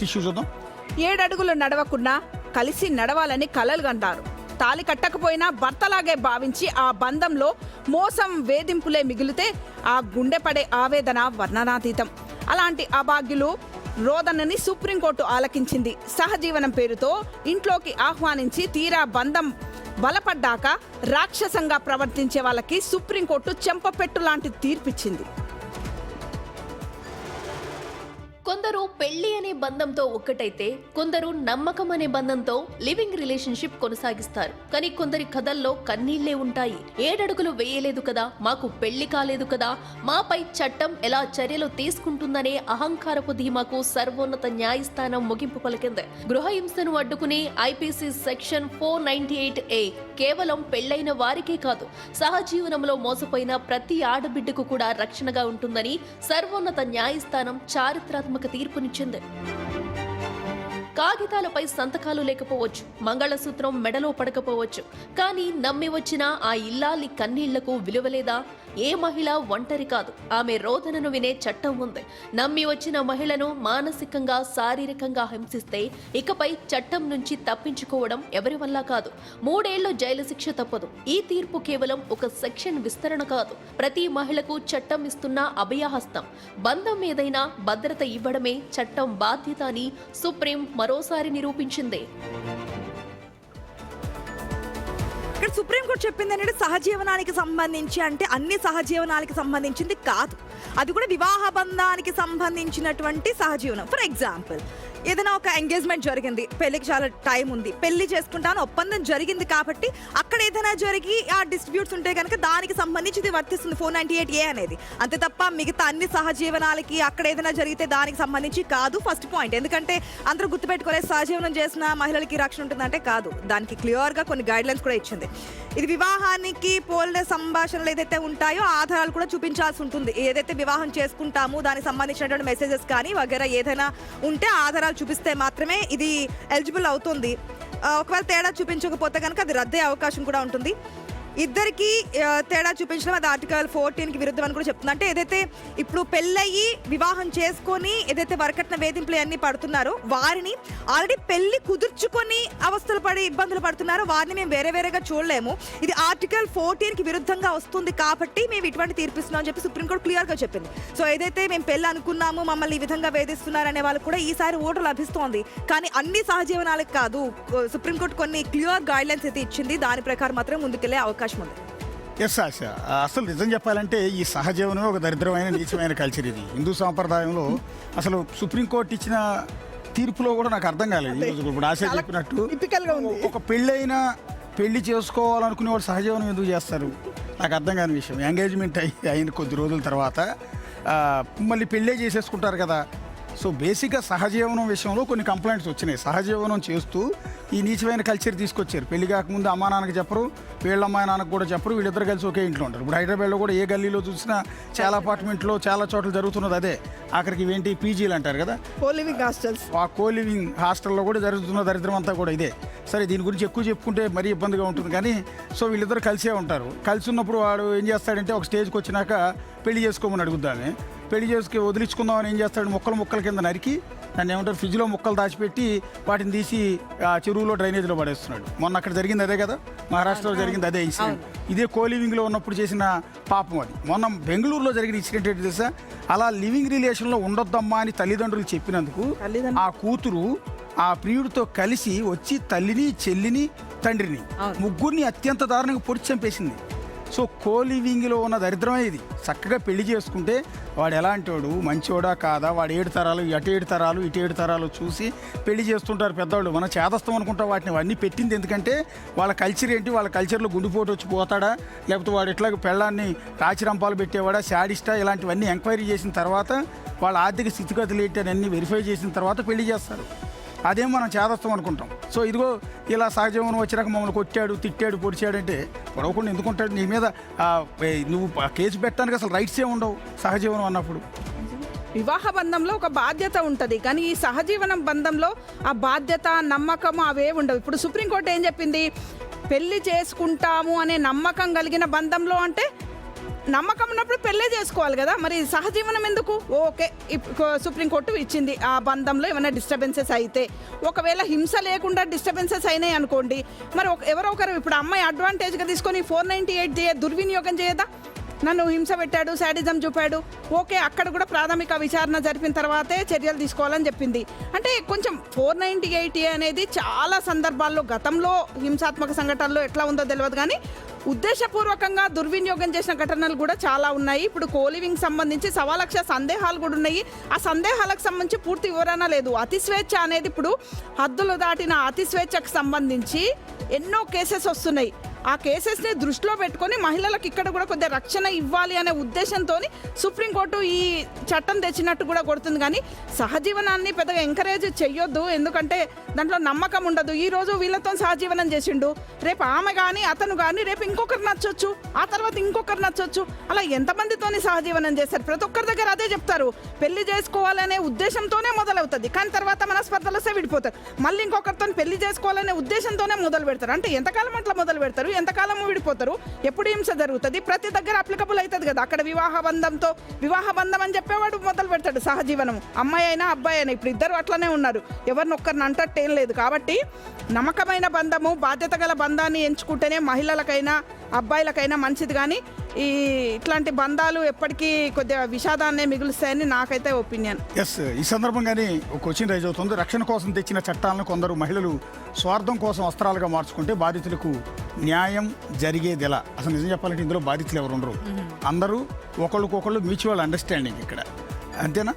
Tissue చూద్దాం. 7 అడుగులు నడవకున్నా కలిసి నడవాలని కలలు కంటారు. తాలి కట్టకపోయినా భర్తలాగే భావించి ఆ బంధంలో మోసం వేధింపులే మిగిలితే ఆ గుండె పడే ఆవేదన వర్ణనాతీతం. అలాంటి అభాగ్యులు రోదనని సుప్రీంకోర్టు ఆలకించింది. సహజీవనం పేరుతో ఇంట్లోకి ఆహ్వానించి తీరా బంధం బలపడ్డాక రాక్షసంగా ప్రవర్తించే వాళ్ళకి సుప్రీంకోర్టు చెంపపెట్టు లాంటి తీర్పిచ్చింది. కొందరు పెళ్లి అనే బంధంతో ఒక్కటైతే కొందరు నమ్మకం అనే బంధంతో లివింగ్ రిలేషన్షిప్ కొనసాగిస్తారు. కానీ కొందరి కథల్లో కన్నీళ్లే ఉంటాయి. 7 అడుగులు వేయలేదు కదా, మాకు పెళ్లి కాలేదు కదా, మాపై చట్టం ఎలా చర్యలు తీసుకుంటుందనే అహంకారపు ధీమాకు సర్వోన్నత న్యాయస్థానం ముగింపు పలికింది. గృహహింసను అడ్డుకునే ఐపీసీ సెక్షన్ 498A కేవలం పెళ్లైన వారికే కాదు, సహజీవనంలో మోసపోయిన ప్రతి ఆడబిడ్డకు కూడా రక్షణగా ఉంటుందని సర్వోన్నత న్యాయస్థానం చారిత్రాత్మక తీర్పునిచ్చింది. కాగితాలపై సంతకాలు లేకపోవచ్చు, మంగళసూత్రం మెడలో పడకపోవచ్చు, కానీ నమ్మి వచ్చిన ఆ ఇల్లాలి కన్నీళ్లకు విలువలేదా? ఏ మహిళ ఒంటరి కాదు, ఆమె రోదనను వినే చట్టం ఉంది. నమ్మి వచ్చిన మహిళను మానసికంగా శారీరకంగా హింసిస్తే ఇకపై చట్టం నుంచి తప్పించుకోవడం ఎవరి వల్ల కాదు. 3 ఏళ్లు జైలు శిక్ష తప్పదు. ఈ తీర్పు కేవలం ఒక సెక్షన్ విస్తరణ కాదు, ప్రతి మహిళకు చట్టం ఇస్తున్న అభయహస్తం. బంధం ఏదైనా భద్రత ఇవ్వడమే చట్టం బాధ్యత అని సుప్రీం మరోసారి నిరూపించింది. ఇక్కడ సుప్రీంకోర్టు చెప్పింది ఏంటంటే సహజీవనానికి సంబంధించి అంటే అన్ని సహజీవనానికి సంబంధించింది కాదు, అది కూడా వివాహ బంధానికి సంబంధించినటువంటి సహజీవనం. ఫర్ ఎగ్జాంపుల్ ఏదైనా ఒక ఎంగేజ్మెంట్ జరిగింది, పెళ్లికి చాలా టైం ఉంది, పెళ్లి చేసుకుంటాను ఒప్పందం జరిగింది కాబట్టి అక్కడ ఏదైనా జరిగి ఆ డిస్ట్రిబ్యూట్స్ ఉంటే కనుక దానికి సంబంధించి ఇది వర్తిస్తుంది 498A అనేది. అంతే తప్ప మిగతా అన్ని సహజీవనాలకి అక్కడ ఏదైనా జరిగితే దానికి సంబంధించి కాదు. First point. ఎందుకంటే అందరూ గుర్తుపెట్టుకోలేదు సహజీవనం చేసిన మహిళలకి రక్షణ ఉంటుందంటే కాదు, దానికి క్లియర్గా కొన్ని గైడ్ లైన్స్ కూడా ఇచ్చింది. ఇది వివాహానికి పోలిన సంభాషణలు ఏదైతే ఉంటాయో ఆధారాలు కూడా చూపించాల్సి ఉంటుంది. ఏదైతే వివాహం చేసుకుంటామో దానికి సంబంధించినటువంటి మెసేజెస్ కానీ వగేరా ఏదైనా ఉంటే ఆధారాలు చూపిస్తే మాత్రమే ఇది ఎలిజిబుల్ అవుతుంది. ఒకవేళ తేడా చూపించకపోతే కనుక అది రద్దే అవకాశం కూడా ఉంటుంది. ఇద్దరికి తేడా చూపించడం అది ఆర్టికల్ 14కి విరుద్ధం అని కూడా చెప్తుంది. అంటే ఏదైతే ఇప్పుడు పెళ్ళయి వివాహం చేసుకొని ఏదైతే వరకట్న వేధింపులు అన్నీ పడుతున్నారో వారిని ఆల్రెడీ పెళ్లి కుదుర్చుకొని అవస్థలు పడి ఇబ్బందులు పడుతున్నారో వారిని మేము వేరే వేరేగా చూడలేము. ఇది ఆర్టికల్ 14కి విరుద్ధంగా వస్తుంది కాబట్టి మేము ఇటువంటి తీర్పిస్తున్నాం అని చెప్పి సుప్రీంకోర్టు క్లియర్గా చెప్పింది. సో ఏదైతే మేము పెళ్ళి అనుకున్నాము మమ్మల్ని ఈ విధంగా వేధిస్తున్నారనే వాళ్ళు కూడా ఈసారి ఓటు లభిస్తోంది. కానీ అన్ని సహజీవనాలకు కాదు, సుప్రీంకోర్టు కొన్ని క్లియర్ గైడ్ లైన్స్ అయితే ఇచ్చింది. దాని ప్రకారం మాత్రం ముందుకెళ్లే అవకాశం ఉంది. ఎస్ ఆశ, అసలు నిజం చెప్పాలంటే ఈ సహజీవనమే ఒక దరిద్రమైన నీచమైన కల్చర్. ఇది హిందూ సాంప్రదాయంలో అసలు సుప్రీంకోర్టు ఇచ్చిన తీర్పులో కూడా నాకు అర్థం కాలేదు. ఇప్పుడు ఆశ చెప్పినట్టు ఒక పెళ్లి చేసుకోవాలనుకునే వాళ్ళు సహజీవనం ఎందుకు చేస్తారు నాకు అర్థం కాని విషయం. ఎంగేజ్మెంట్ అయిన కొద్ది రోజుల తర్వాత మళ్ళీ పెళ్ళే చేసేసుకుంటారు కదా. సో బేసిక్గా సహజీవనం విషయంలో కొన్ని కంప్లైంట్స్ వచ్చినాయి. సహజీవనం చేస్తూ ఈ నీచమైన కల్చర్ తీసుకొచ్చారు. పెళ్లి కాకముందు అమ్మా నాన్నకి చెప్పరు, వీళ్ళ అమ్మాయి నాన్నకు కూడా చెప్పరు, వీళ్ళిద్దరు కలిసి ఒకే ఇంట్లో ఉంటారు. ఇప్పుడు హైదరాబాద్లో కూడా ఏ గల్లీలో చూసినా చాలా అపార్ట్మెంట్లో చాలా చోట్ల జరుగుతున్నది అదే. ఆఖరికి ఇవేంటి పీజీలు అంటారు కదా, కోలివింగ్ హాస్టల్స్. ఆ కోలివింగ్ హాస్టల్లో కూడా జరుగుతున్న దరిద్రం అంతా కూడా ఇదే. సరే దీని గురించి ఎక్కువ చెప్పుకుంటే మరీ ఇబ్బందిగా ఉంటుంది కానీ సో వీళ్ళిద్దరు కలిసే ఉంటారు. కలిసి ఉన్నప్పుడు వాడు ఏం చేస్తాడంటే ఒక స్టేజ్కి వచ్చినాక పెళ్లి చేసుకోమని అడుగుద్దామే. పెళ్లి చేసుకు వదిలించుకుందామని ఏం చేస్తాడు, ముక్కల కింద నరికి దాన్ని ఏమంటారు ఫ్రిడ్జ్లో ముక్కలు దాచిపెట్టి వాటిని తీసి చెరువులో డ్రైనేజ్లో పడేస్తున్నాడు. మొన్న అక్కడ జరిగింది అదే కదా, మహారాష్ట్రలో జరిగింది అదే ఇన్సిడెంట్. ఇదే కోలివింగ్లో ఉన్నప్పుడు చేసిన పాపం అది. మొన్న బెంగళూరులో జరిగిన ఇన్సిడెంట్ ఏంటి తెలుసా, అలా లివింగ్ రిలేషన్లో ఉండొద్దమ్మా అని తల్లిదండ్రులు చెప్పినందుకు ఆ కూతురు ఆ ప్రియుడితో కలిసి వచ్చి తల్లిని చెల్లిని తండ్రిని ముగ్గురిని అత్యంత దారుణంగా పొడిచి చంపేసింది. సో కోలివింగ్లో ఉన్న దరిద్రమే ఇది. చక్కగా పెళ్లి చేసుకుంటే వాడు ఎలాంటి వాడు, మంచివాడా కాదా, వాడు 7 తరాలు అటు 7 తరాలు ఇటు 7 తరాలు చూసి పెళ్లి చేస్తుంటారు పెద్దవాళ్ళు. మనం చేదస్తాం అనుకుంటా వాటిని అన్నీ పెట్టింది ఎందుకంటే వాళ్ళ కల్చర్ ఏంటి, వాళ్ళ కల్చర్లో గుండెపోటు వచ్చి పోతాడా, లేకపోతే వాడు ఎట్లా పెళ్ళాన్ని రాచిరంపాలు పెట్టేవాడా, శాడిస్టా, ఇలాంటివన్నీ ఎంక్వైరీ చేసిన తర్వాత వాళ్ళ ఆర్థిక స్థితిగతులు ఏంటి అని అన్నీ వెరిఫై చేసిన తర్వాత పెళ్లి చేస్తారు. అదేం మనం చేదస్తాం అనుకుంటాం. సో ఇదిగో ఇలా సహజీవనం వచ్చినాక మమ్మల్ని కొట్టాడు తిట్టాడు పొడిచాడంటే పొడవకుండా ఎందుకుంటాడు, నీ మీద నువ్వు కేసు పెట్టడానికి అసలు రైట్సే ఉండవు సహజీవనం అన్నప్పుడు. వివాహ బంధంలో ఒక బాధ్యత ఉంటుంది కానీ ఈ సహజీవనం బంధంలో ఆ బాధ్యత నమ్మకం అవే ఉండవు. ఇప్పుడు సుప్రీంకోర్టు ఏం చెప్పింది, పెళ్లి చేసుకుంటాము అనే నమ్మకం కలిగిన బంధంలో అంటే నమ్మకం ఉన్నప్పుడు పెళ్ళే చేసుకోవాలి కదా, మరి సహజీవనం ఎందుకు? ఓకే, సుప్రీంకోర్టు ఇచ్చింది, ఆ బంధంలో ఏమైనా డిస్టర్బెన్సెస్ అయితే, ఒకవేళ హింస లేకుండా డిస్టర్బెన్సెస్ అయినాయి అనుకోండి, మరి ఎవరో ఒకరు ఇప్పుడు అమ్మాయి అడ్వాంటేజ్గా తీసుకొని 498 దుర్వినియోగం చేయదా? నన్ను హింస పెట్టాడు, శాడిజం చూపాడు, ఓకే, అక్కడ కూడా ప్రాథమిక విచారణ జరిపిన తర్వాతే చర్యలు తీసుకోవాలని చెప్పింది. అంటే కొంచెం 498 అనేది చాలా సందర్భాల్లో గతంలో హింసాత్మక సంఘటనలో ఎట్లా ఉందో తెలియదు, కానీ ఉద్దేశపూర్వకంగా దుర్వినియోగం చేసిన ఘటనలు కూడా చాలా ఉన్నాయి. ఇప్పుడు కోలివింగ్ సంబంధించి 1,00,000 సందేహాలు కూడా ఉన్నాయి. ఆ సందేహాలకు సంబంధించి పూర్తి వివరణ లేదు. అతిస్వేచ్ఛ అనేది ఇప్పుడు హద్దులు దాటిన అతిస్వేచ్ఛకు సంబంధించి ఎన్నో కేసెస్ వస్తున్నాయి. ఆ కేసెస్ని దృష్టిలో పెట్టుకొని మహిళలకు ఇక్కడ కూడా కొద్దిగా రక్షణ ఇవ్వాలి అనే ఉద్దేశంతో సుప్రీంకోర్టు ఈ చట్టం తెచ్చినట్టు కూడా కొడుతుంది. కానీ సహజీవనాన్ని పెద్దగా ఎంకరేజ్ చెయ్యొద్దు, ఎందుకంటే దాంట్లో నమ్మకం ఉండదు. ఈ రోజు వీళ్ళతో సహజీవనం చేసిండు, రేపు ఆమె కానీ అతను కానీ రేపు ఇంకొకరు నచ్చొచ్చు, ఆ తర్వాత ఇంకొకరు నచ్చొచ్చు. అలా ఎంతమందితోని సహజీవనం చేస్తారు? ప్రతి ఒక్కరి దగ్గర అదే చెప్తారు, పెళ్లి చేసుకోవాలనే ఉద్దేశంతోనే మొదలవుతుంది, కానీ తర్వాత మనస్పర్ధలు వస్తే విడిపోతారు. మళ్ళీ ఇంకొకరితో పెళ్లి చేసుకోవాలనే ఉద్దేశంతోనే మొదలు పెడతారు. అంటే ఎంతకాలం అట్లా మొదలు పెడతారు, ఎంతకాలం విడిపోతారు, ఎప్పుడు హింస జరుగుతుంది? ప్రతి దగ్గర అప్లికబుల్ అవుతుంది కదా. అక్కడ వివాహ బంధం అని చెప్పేవాడు మొదలు పెడతాడు సహజీవనం, అమ్మాయి అయినా అబ్బాయి అయినా. ఇప్పుడు ఇద్దరు అట్లనే ఉన్నారు, ఎవరినొక్కరిని అంటట్టు ఏం లేదు. కాబట్టి నమ్మకమైన బంధము, బాధ్యత గల బంధాన్ని ఎంచుకుంటేనే మహిళలకైనా అబ్బాయిలకైనా మంచిది. కానీ ఇట్లాంటి బంధాలు ఎప్పటికీ కొద్దిగా విషాదాన్నే మిగులుస్తాయని నాకైతే ఒపీనియన్. ఎస్, ఈ సందర్భంగానే ఒక క్వశ్చన్ రైజ్ అవుతుంది. రక్షణ కోసం తెచ్చిన చట్టాలను కొందరు మహిళలు స్వార్థం కోసం అస్త్రాలుగా మార్చుకుంటే బాధితులకు న్యాయం జరిగేది ఎలా? అసలు నిజం చెప్పాలంటే ఇందులో బాధితులు ఎవరు ఉండరు, అందరూ ఒకళ్ళకొకళ్ళు మ్యూచువల్ అండర్స్టాండింగ్ ఇక్కడ, అంతేనా?